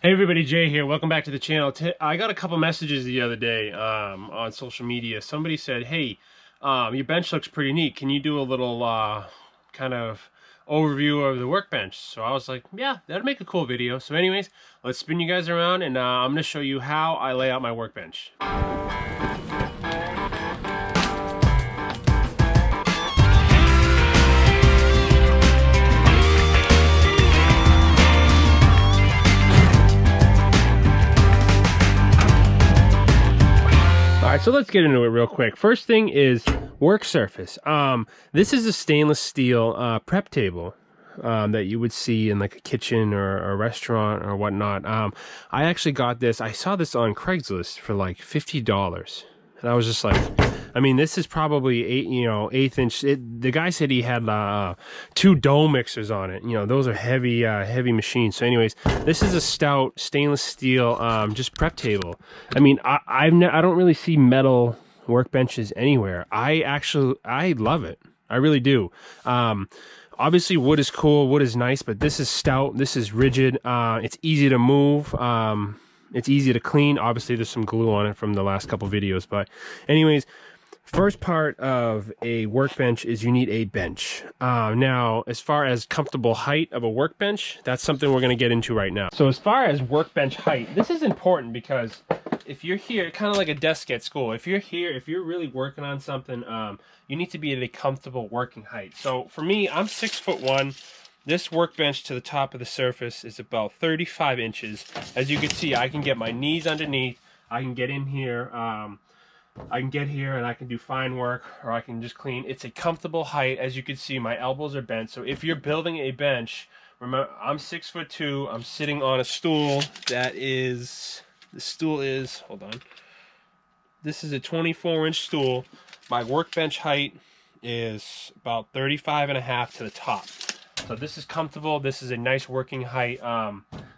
Hey everybody, Jay here. Welcome back to the channel. I got a couple messages the other day on social media. Somebody said, hey, your bench looks pretty neat. Can you do a little kind of overview of the workbench? So I was like, yeah, that'd make a cool video. So anyways, let's spin you guys around and I'm going to show you how I lay out my workbench. All right, so let's get into it real quick. First thing is work surface. This is a stainless steel prep table that you would see in like a kitchen or a restaurant or whatnot. I actually got this. I saw this on Craigslist for like $50, and I was just like, I mean, this is probably eighth inch. The guy said he had 2 dough mixers on it. You know, those are heavy, heavy machines. So, anyways, this is a stout stainless steel, just prep table. I mean, I don't really see metal workbenches anywhere. I love it. I really do. Obviously, wood is cool. Wood is nice, but this is stout. This is rigid. It's easy to move. It's easy to clean. Obviously, there's some glue on it from the last couple videos, but anyways. First part of a workbench is you need a bench. Now, as far as comfortable height of a workbench, that's something we're going to get into right now. So as far as workbench height, this is important because if you're here, kind of like a desk at school, if you're here, if you're really working on something, you need to be at a comfortable working height. So for me, I'm 6'1". This workbench to the top of the surface is about 35 inches. As you can see, I can get my knees underneath. I can get in here. I can get here and I can do fine work, or I can just clean. It's a comfortable height. As you can see, my elbows are bent. So if you're building a bench, remember, I'm 6'2". I'm sitting on a stool that is, the stool is, hold on. This is a 24-inch stool. My workbench height is about 35.5 to the top. So this is comfortable. This is a nice working height.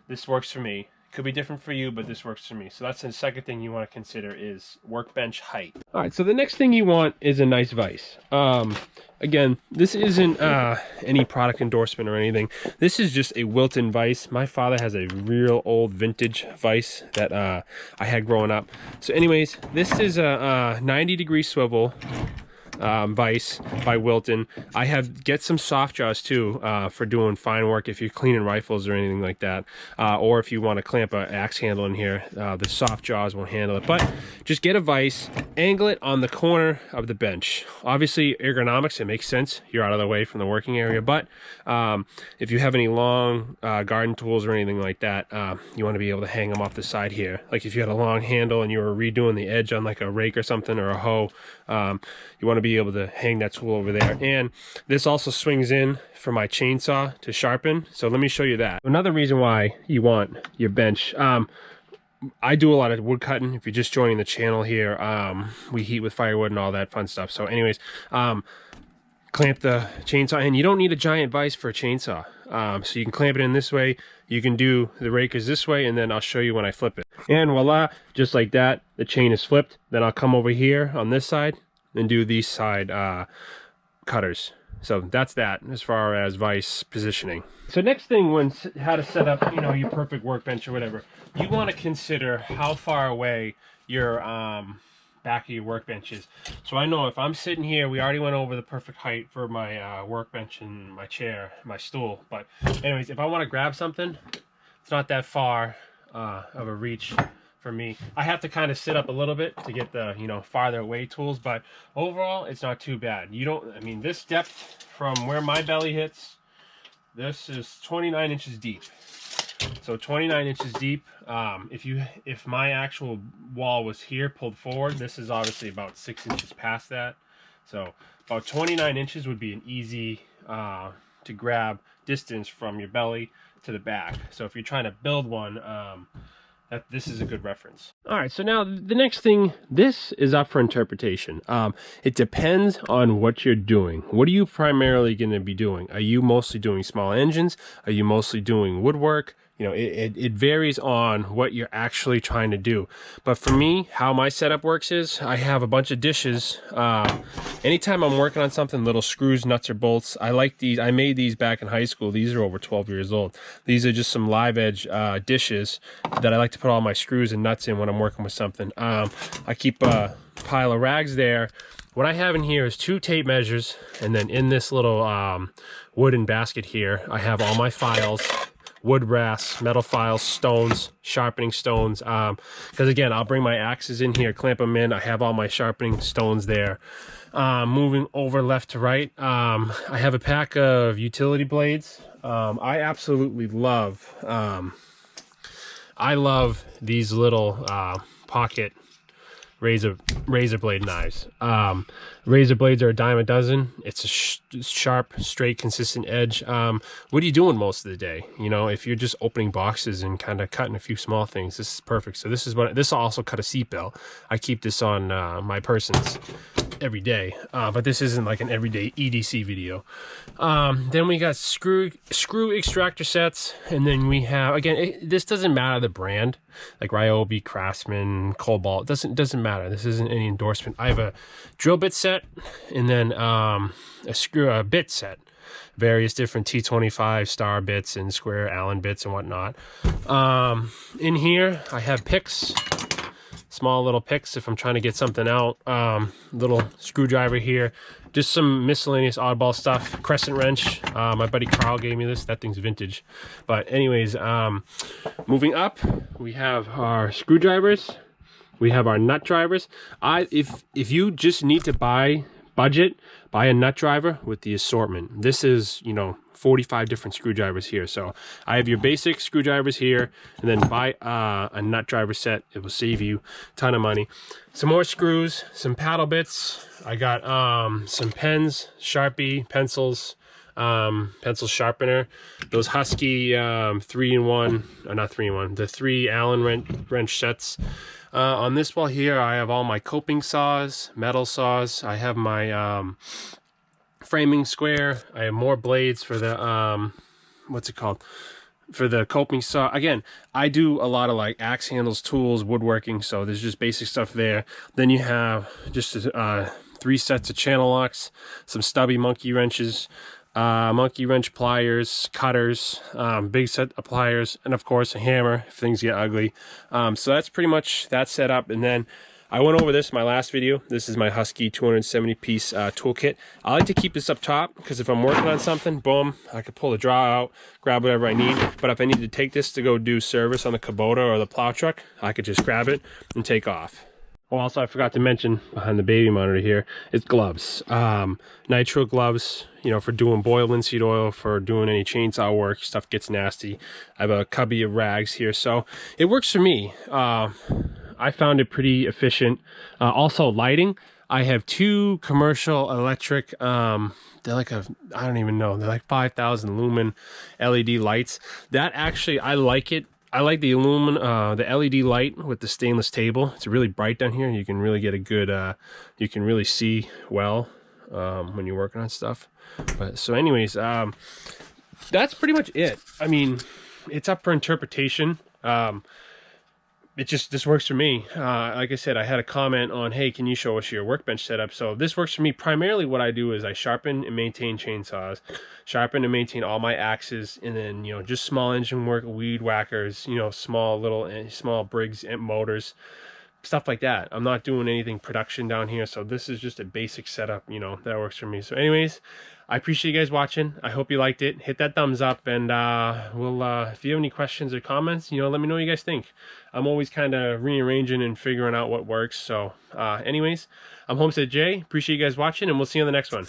This works for me. Could be different for you, but this works for me. So that's the second thing you want to consider is workbench height. All right, so the next thing you want is a nice vise. Again, this isn't any product endorsement or anything. This is just a Wilton vise. My father has a real old vintage vise that I had growing up. So anyways, this is a 90-degree swivel vise by Wilton. I get some soft jaws too for doing fine work if you're cleaning rifles or anything like that, or if you want to clamp an axe handle in here. The soft jaws won't handle it, but just get a vise, angle it on the corner of the bench. Obviously ergonomics, it makes sense, you're out of the way from the working area, but if you have any long garden tools or anything like that, you want to be able to hang them off the side here. Like if you had a long handle and you were redoing the edge on like a rake or something, or a hoe, you want to be able to hang that tool over there. And this also swings in for my chainsaw to sharpen. So let me show you that. Another reason why you want your bench, I do a lot of wood cutting. If you're just joining the channel here, we heat with firewood and all that fun stuff. So anyways, clamp the chainsaw, and you don't need a giant vise for a chainsaw. So you can clamp it in this way. You can do the rakers this way, and then I'll show you when I flip it. And voila, just like that, the chain is flipped. Then I'll come over here on this side and do these side cutters. So that's that as far as vise positioning. So next thing, when how to set up, your perfect workbench or whatever, you want to consider how far away your back of your workbench is. So I know if I'm sitting here, we already went over the perfect height for my workbench and my chair, my stool. But anyways, if I want to grab something, it's not that far of a reach for me. I have to kind of sit up a little bit to get the farther away tools, but overall it's not too bad. I mean, this depth from where my belly hits, this is 29 inches deep. So 29 inches deep. If my actual wall was here pulled forward, this is obviously about 6 inches past that. So about 29 inches would be an easy to grab distance from your belly to the back. So if you're trying to build one, this is a good reference. All right, so now the next thing, this is up for interpretation. It depends on what you're doing. What are you primarily going to be doing? Are you mostly doing small engines? Are you mostly doing woodwork? You know, it varies on what you're actually trying to do. But for me, how my setup works is I have a bunch of dishes. Anytime I'm working on something, little screws, nuts, or bolts, I like these. I made these back in high school. These are over 12 years old. These are just some live edge dishes that I like to put all my screws and nuts in when I'm working with something. I keep a pile of rags there. What I have in here is 2 tape measures, and then in this little wooden basket here, I have all my files. Wood, brass, metal files, stones, sharpening stones. Because again, I'll bring my axes in here, clamp them in. I have all my sharpening stones there. Moving over left to right, I have a pack of utility blades. I absolutely love, I love these little pocket razor blade knives. Razor blades are a dime a dozen. It's a sharp, straight, consistent edge. What are you doing most of the day? You know, if you're just opening boxes and kind of cutting a few small things, this is perfect. So this will also cut a seatbelt. I keep this on my persons every day, but this isn't like an everyday EDC video. Then we got screw extractor sets, and then we have, again, this doesn't matter the brand, like Ryobi, Craftsman, Cobalt, doesn't matter. This isn't any endorsement. I have a drill bit set, and then a bit set, various different T25 star bits and square Allen bits and whatnot. In here I have picks, small little picks if I'm trying to get something out. Little screwdriver here, just some miscellaneous oddball stuff. Crescent wrench, my buddy Carl gave me this. That thing's vintage. But anyways, moving up, we have our screwdrivers, we have our nut drivers. If you just need to buy a nut driver with the assortment. This is, you know, 45 different screwdrivers here. So I have your basic screwdrivers here, and then buy a nut driver set. It will save you a ton of money. Some more screws, some paddle bits. I got some pens, Sharpie, pencils, pencil sharpener, those Husky 3-in-1, or not 3-in-1, the 3 Allen wrench sets. On this wall here, I have all my coping saws, metal saws. I have my framing square. I have more blades for the what's it called, for the coping saw. Again, I do a lot of like axe handles, tools, woodworking, so there's just basic stuff there. Then you have just 3 sets of channel locks, some stubby monkey wrenches, monkey wrench pliers, cutters, big set of pliers, and of course a hammer if things get ugly. So that's pretty much that setup. And then I went over this in my last video. This is my Husky 270 piece toolkit. I like to keep this up top because if I'm working on something, boom, I could pull the drawer out, grab whatever I need. But if I need to take this to go do service on the Kubota or the plow truck, I could just grab it and take off. Oh, also, I forgot to mention behind the baby monitor here is gloves. Nitro gloves, you know, for doing boiled linseed oil, for doing any chainsaw work. Stuff gets nasty. I have a cubby of rags here, so it works for me. I found it pretty efficient. Also, lighting. I have 2 commercial electric, they're like I don't even know, they're like 5,000 lumen LED lights. That actually, I like it. I like the the LED light with the stainless table. It's really bright down here. You can really get a good, you can really see well when you're working on stuff. But so anyways, that's pretty much it. I mean, it's up for interpretation. This works for me. Like I said, I had a comment on, hey, can you show us your workbench setup? So this works for me. Primarily what I do is I sharpen and maintain chainsaws, sharpen and maintain all my axes, and then, you know, just small engine work, weed whackers, you know, small Briggs and motors, stuff like that. I'm not doing anything production down here. So this is just a basic setup, you know, that works for me. So anyways, I appreciate you guys watching. I hope you liked it. Hit that thumbs up, and if you have any questions or comments, you know, let me know what you guys think. I'm always kind of rearranging and figuring out what works. So anyways, I'm Homestead Jay. Appreciate you guys watching, and we'll see you on the next one.